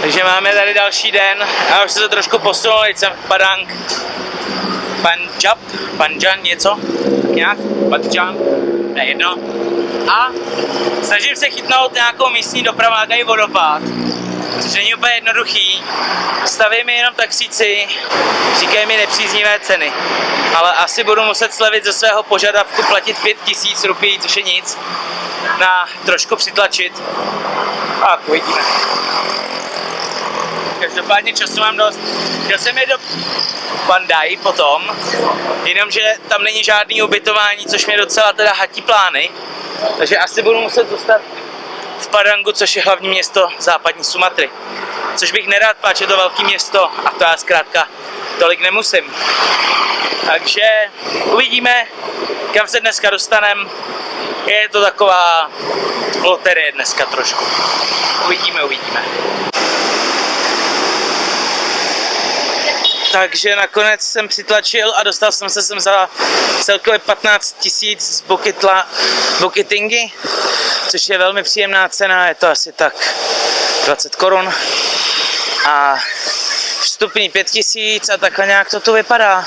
Takže máme tady další den a už se to trošku posunulo, teď jsem v Padang, Panjan něco, nějak, Padjan, nejedno. A snažím se chytnout nějakou místní dopravu, nějaký vodopád, což není úplně jednoduchý. Staví mi jenom taxíci, říkají mi nepříznivé ceny, ale asi budu muset slevit ze svého požadavku platit 5000 rupí, což je nic, na trošku přitlačit. A uvidíme. Každopádně času mám dost. Chtěl jsem jít do Bandai potom, jenomže tam není žádný ubytování, což mě docela teda hatí plány. Takže asi budu muset zůstat v Padangu, což je hlavní město západní Sumatry. Což bych nerad, páč je to velké město a to já zkrátka tolik nemusím. Takže uvidíme, kam se dneska dostanem. Je to taková loterie dneska trošku. Uvidíme. Takže nakonec jsem přitlačil a dostal jsem se sem za celkově 15 000 z Bukit-Tinggi, což je velmi příjemná cena, je to asi tak 20 korun. A vstupní 5000 a takhle nějak to tu vypadá.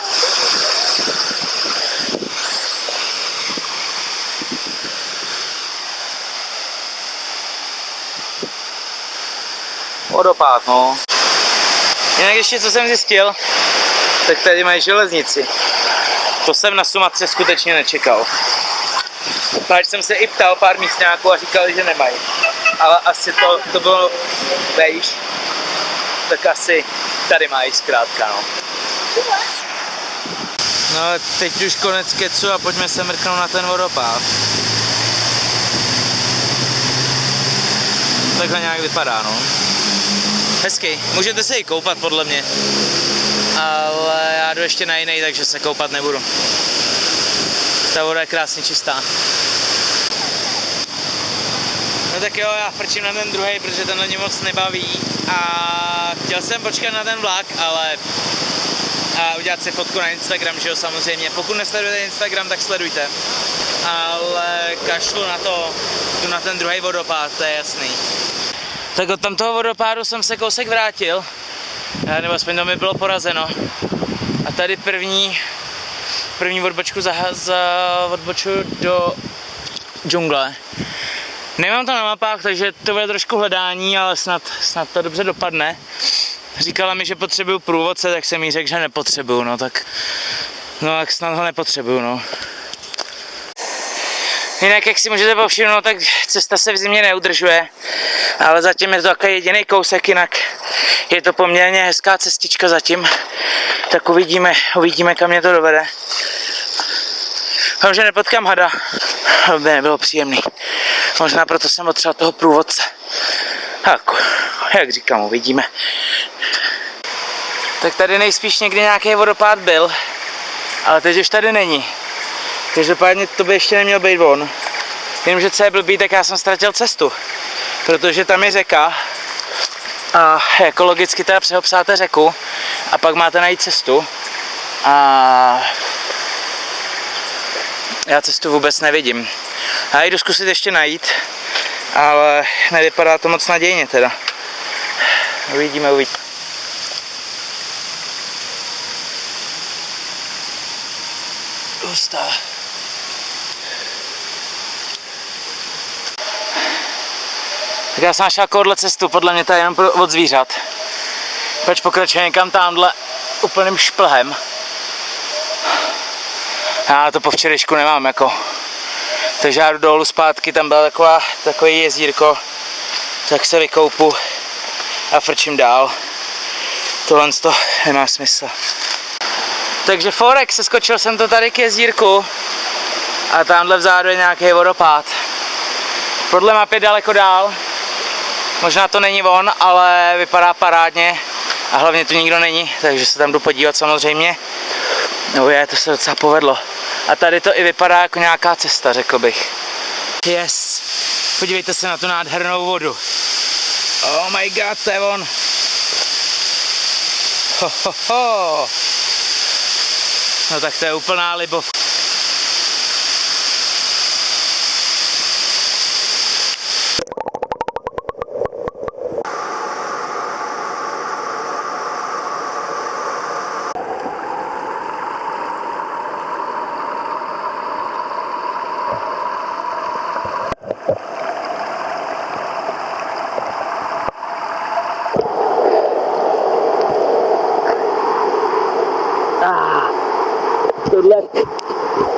Vodopád, no. Jinak ještě co jsem zjistil, tak tady mají železnici. To jsem na Sumatře skutečně nečekal. Páč jsem se i ptal pár místňáků a říkali, že nemají. Ale asi to bylo vejš, tak asi tady mají zkrátka, no. No teď už konec kecu a pojďme se mrknout na ten vodopád. Takhle nějak vypadá, no. Hezký, můžete se i koupat podle mě, ale já jdu ještě na jiný, takže se koupat nebudu. Ta voda je krásně čistá. No tak jo, já frčím na ten druhý, protože tenhle mě moc nebaví a chtěl jsem počkat na ten vlak, ale a udělat si fotku na Instagram, že jo, samozřejmě. Pokud nesledujete Instagram, tak sledujte. Ale kašlu na to, jdu na ten druhý vodopád, to je jasný. Tak od tamtoho vodopádu jsem se kousek vrátil, nebo aspoň to mi bylo porazeno. A tady první odbočku odbočuju do džungle. Nemám to na mapách, takže to bude trošku hledání, ale snad to dobře dopadne. Říkala mi, že potřebuju průvodce, tak jsem jí řekl, že nepotřebuju, no tak snad ho nepotřebuju, no. Jinak, jak si můžete povšimnout, tak cesta se v zimě neudržuje, ale zatím je to takový jediný kousek, jinak je to poměrně hezká cestička zatím, tak uvidíme, kam mě to dovede. Že nepotkám hada, aby nebylo příjemný, možná proto jsem potřeboval toho průvodce. Tak, jak říkám, uvidíme. Tak tady nejspíš někdy nějaký vodopád byl, ale teď už tady není. Každopádně to by ještě neměl být on. Jenomže co je blbý, tak já jsem ztratil cestu. Protože tam je řeka a jako logicky teda přehopsáte řeku a pak máte najít cestu. A já cestu vůbec nevidím. Já jdu zkusit ještě najít, ale nevypadá to moc nadějně teda. Uvidíme. Hustá. Tak já jsem našel takovouhle cestu, podle mě to je jenom od zvířat. Proč pokračuje někam tamhle úplným šplhem. Já to po včerejšku nemám jako. Takže já jdu dolů zpátky, tam byla takový jezírko, tak se vykoupu a frčím dál. Tohle to nemá smysl. Takže forek, seskočil jsem to tady k jezírku a tamhle vzadu je nějaký vodopád. Podle mapy daleko dál. Možná to není on, ale vypadá parádně a hlavně tu nikdo není, takže se tam jdu podívat samozřejmě. No to se docela povedlo. A tady to i vypadá jako nějaká cesta, řekl bych. Yes, podívejte se na tu nádhernou vodu. Oh my god, to je on. Ho. No tak to je úplná libov.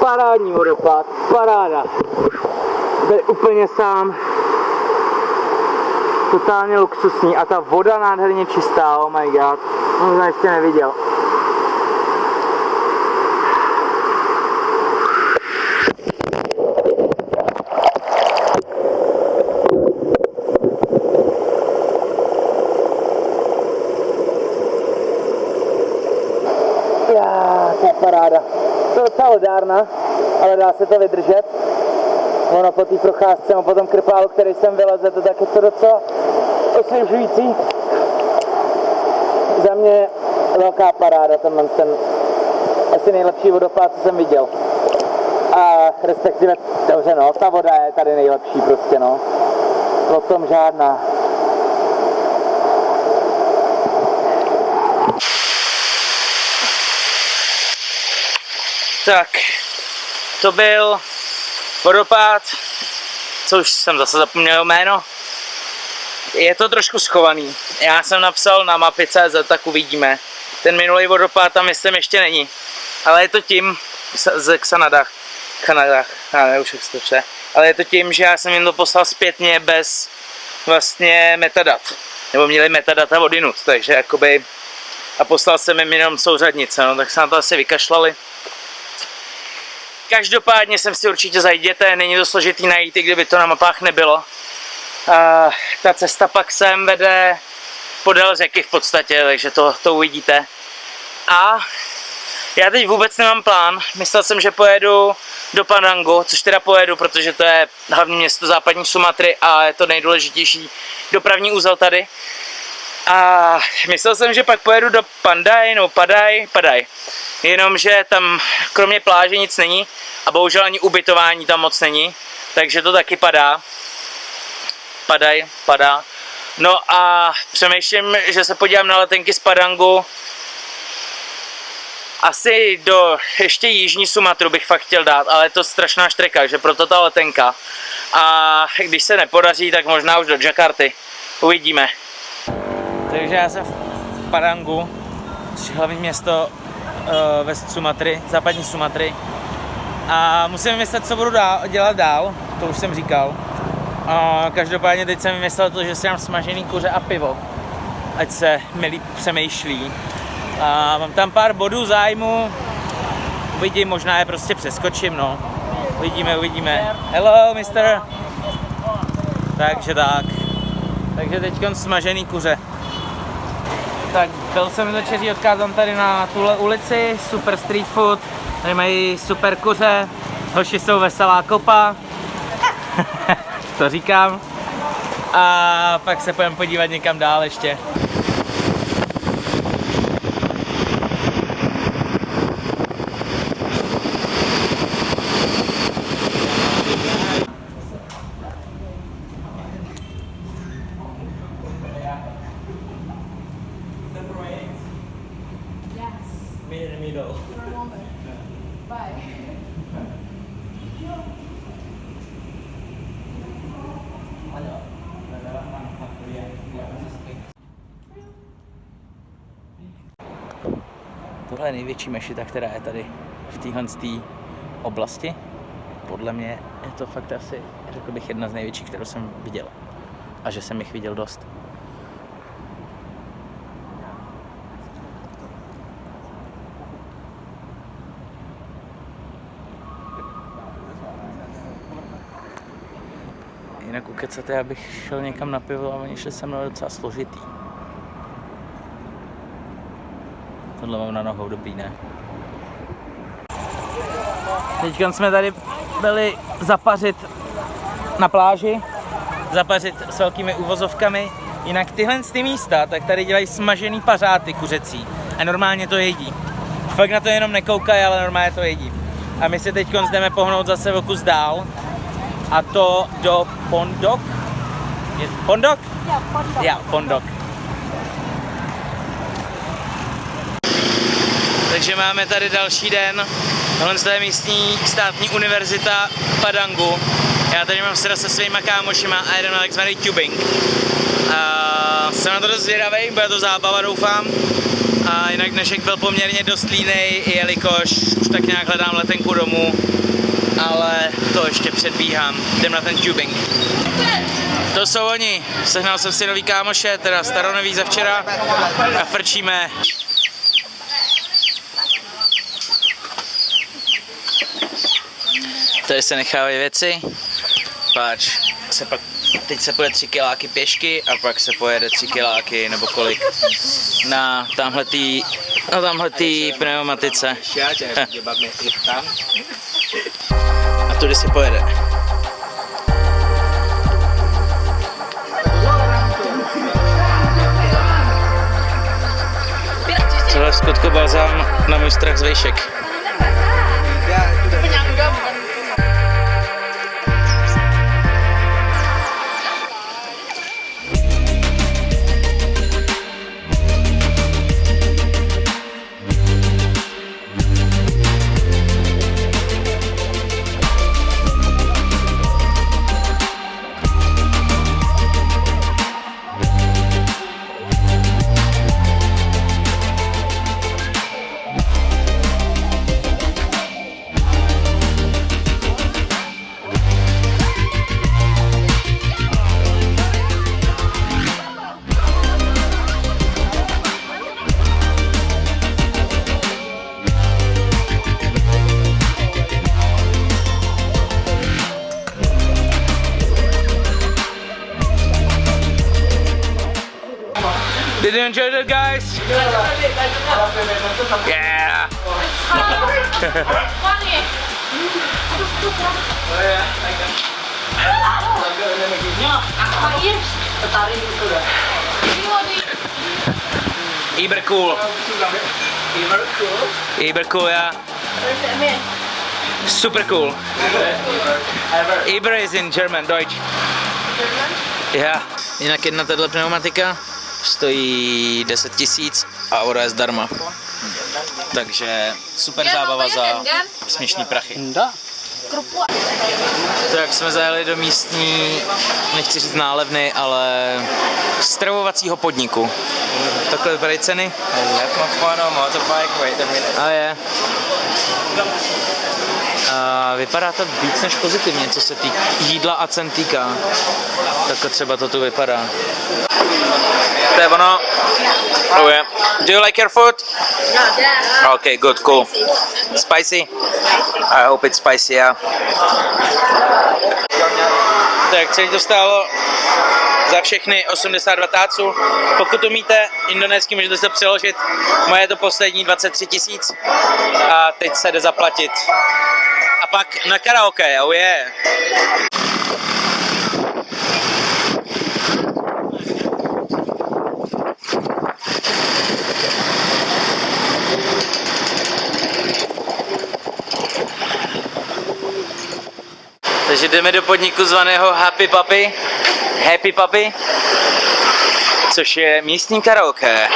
parádní vodopád, paráda. Tady úplně sám. Totálně luxusní a ta voda nádherně čistá, oh my god. To jsem ještě neviděl. To je paráda. To je docela ledárna, ale dá se to vydržet. Ono po té procházce, po tom krpálu, který jsem vyleze, to tak je to docela osvěžující. Za mě velká paráda, ten asi nejlepší vodopád, co jsem viděl. A respektive, dobře no, ta voda je tady nejlepší prostě no. O tom žádná. Tak, to byl vodopád, co už jsem zase zapomněl jméno. Je to trošku schovaný. Já jsem napsal na mapy.cz, tak uvidíme. Ten minulý vodopád tam myslím ještě není. Ale je to tím, z Xanadách, já nevím už jak se to čte. Ale je to tím, že já jsem jim to poslal zpětně bez vlastně metadat. Nebo měli metadata odinut, takže jakoby... A poslal jsem jim jenom souřadnice, no, tak se na to asi vykašlali. Každopádně jsem si určitě zajděte, není to složitý najít, i kdyby to na mapách nebylo. Ta cesta pak sem vede podél řeky v podstatě, takže to uvidíte. A já teď vůbec nemám plán, myslel jsem, že pojedu do Padangu, což teda pojedu, protože to je hlavní město západní Sumatry a je to nejdůležitější dopravní úzel tady. A myslel jsem, že pak pojedu do Padai, jenomže tam kromě pláže nic není a bohužel ani ubytování tam moc není, takže to taky padá. Padá. No a přemýšlím, že se podívám na letenky z Padangu. Asi do ještě jižní Sumatru bych fakt chtěl dát, ale je to strašná štreka, že proto ta letenka. A když se nepodaří, tak možná už do Jakarty. Uvidíme. Takže já jsem v Padangu, což je hlavní město ve Sumatry, západní Sumatry. A musím vymyslet, co budu dělat dál, to už jsem říkal. Každopádně teď jsem vymyslel to, že si dám smažený kuře a pivo, ať se mi líp přemýšlí. A mám tam pár bodů zájmu, uvidím, možná je prostě přeskočím, no. Uvidíme. Hello, mister. Takže tak. Takže teďkon smažený kuře. Tak, byl jsem večeří odkázán tady na tuhle ulici, super street food, tady mají super kuře, hoši jsou veselá kopa, to říkám, a pak se půjdeme podívat někam dál ještě. Tohle je největší mešita, která je tady v téhle oblasti. Podle mě je to fakt asi, řekl bych, jedna z největších, kterou jsem viděl. A že jsem jich viděl dost. Jinak ukecat, já bych šel někam na pivo a oni šli se mnou docela složitý. Tohle mám na nohou, dobrý, ne? Teďka jsme tady byli zapařit na pláži, zapařit s velkými uvozovkami. Jinak tyhle místa, tak tady dělají smažený pařáty kuřecí a normálně to jedí. Fakt na to jenom nekoukají, ale normálně to jedí. A my si teď jdeme pohnout zase o kus dál, a to do Pondok. Je Pondok? Jo, Pondok. Takže máme tady další den. Tohle je místní státní univerzita v Padangu. Já tady mám se svýma kámošima a jedeme na takzvaný tubing. Jsem na to dost zvědavý, bude to zábava, doufám. A jinak dnešek byl poměrně dost línej, jelikož už tak nějak hledám letenku domů, ale to ještě předbíhám. Jdem na ten tubing. To jsou oni. Sehnal jsem si nový kámoše, teda staronový za včera a frčíme. Tady se nechávají věci. Páč, teď se pojede 3 kiláky pěšky a pak se pojede 3 kiláky nebo kolik na tamhletý pneumatice. A tudy se pojede. Tohle je skutku balzám na můj strach z vejšek. Did you enjoy that, guys? Yeah. Iber cool. Iber cool, yeah. Super cool. Iber is in German, Deutsch. Yeah. Jinak jedna tato pneumatika stojí 10 000 a voda je zdarma. Takže super zábava za směšný prachy. Tak jsme zajeli do místní, nechci říct nálevny, ale stravovacího podniku. Takhle vypadají ceny. A je. A vypadá to víc než pozitivně, co se týká jídla a cen týká. Takhle třeba to tu vypadá. To je ono. Oh yeah. Do you like your food? No, yeah. Okay, good, cool. Spicy? I hope it's spicy, yeah. Tak celý to stálo za všechny 82 táců. Pokud umíte indonésky, můžete se přeložit. Moje je to poslední 23 000 a teď se jde zaplatit. A pak na karaoke, oh yeah. Takže jdeme do podniku zvaného Happy Puppy, což je místní karaoke.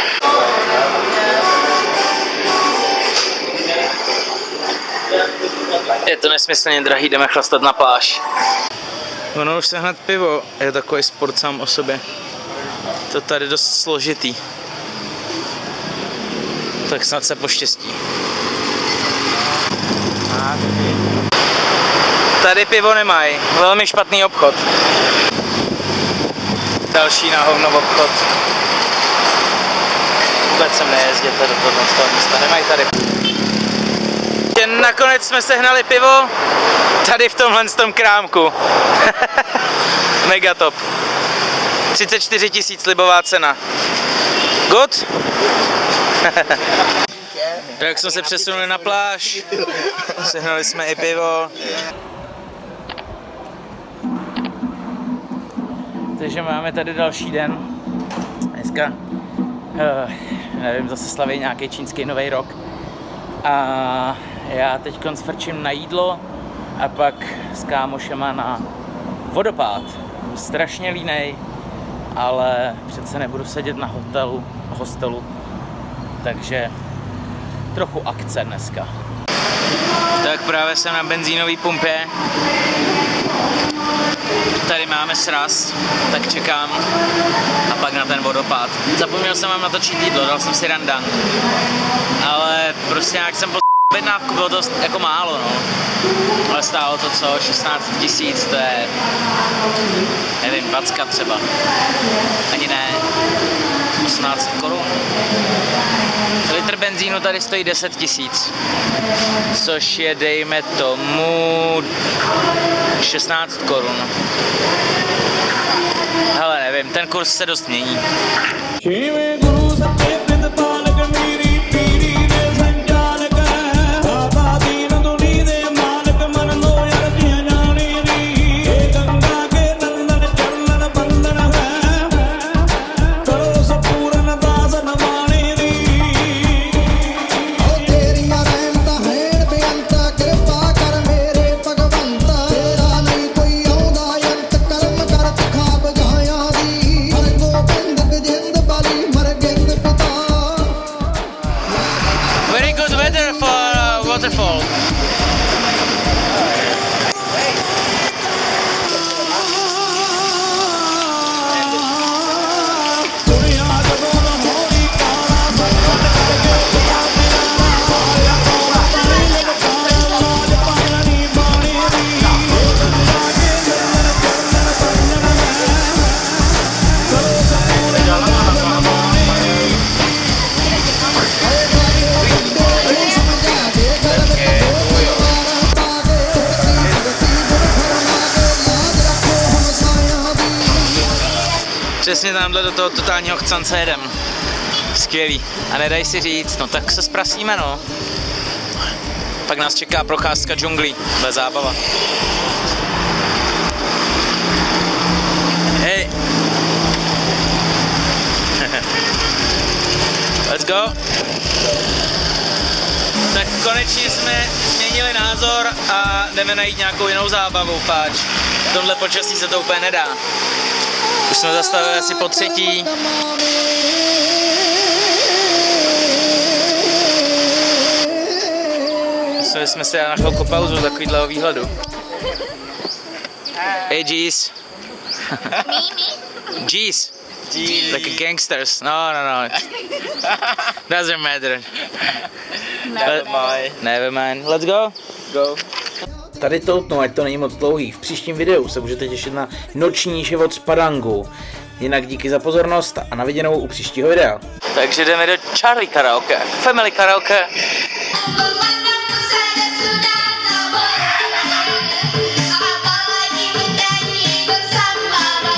Je to nesmyslně drahý, jdeme chlastat na pláž. Ono už sehnat pivo je takový sport sám o sobě. To tady dost složitý. Tak snad se poštěstí. Tady pivo nemají, velmi špatný obchod. Další na hovno obchod. Vůbec sem nejezděte do toho místa, nemají tady. Nakonec jsme sehnali pivo tady v tomhle krámku. Mega top. 34 000 libová cena. Good? Tak jsme se přesunuli na pláž, sehnali jsme i pivo. Takže máme tady další den. Dneska, nevím, zase slaví nějaký čínský nový rok. A já teď frčím na jídlo a pak s kámošema na vodopád. Strašně línej, ale přece nebudu sedět na hostelu, takže trochu akce dneska. Tak právě jsem na benzínové pumpě. Tady máme sraz, tak čekám a pak na ten vodopád. vodopád. Zapomněl jsem vám natočit jídlo, dal jsem si randan. Ale prostě jak jsem objednávku, bylo to jako málo, no. Ale stálo to co, 16 000, to je, nevím, 20 třeba. Ani ne, 18 korun. Litr benzínu tady stojí 10 000, což je, dejme tomu, 16 korun. Hele, nevím, ten kurz se dost mění. Very good weather for waterfall. Přesně tamhle do toho totálního chcance jedem. Skvělý. A nedaj si říct, no tak se zprasíme, no. Pak nás čeká procházka džunglí, bez zábava. Hej. Let's go. Tak konečně jsme změnili názor a jdeme najít nějakou jinou zábavu, páč. V tomhle počasí se to úplně nedá. Už jsme zastavili asi po třetí. Museli jsme si dát na chvilku pauzu takovýhleho výhledu. Hey, G's. G's. Like a gangsters. No. Doesn't matter. Never mind. Let's go. Go. Tady toutnou, ať to není moc dlouhý. V příštím videu se můžete těšit na noční život z Padangu. Jinak díky za pozornost a na viděnou u příštího videa. Takže jdeme do Charlie karaoke, Family karaoke.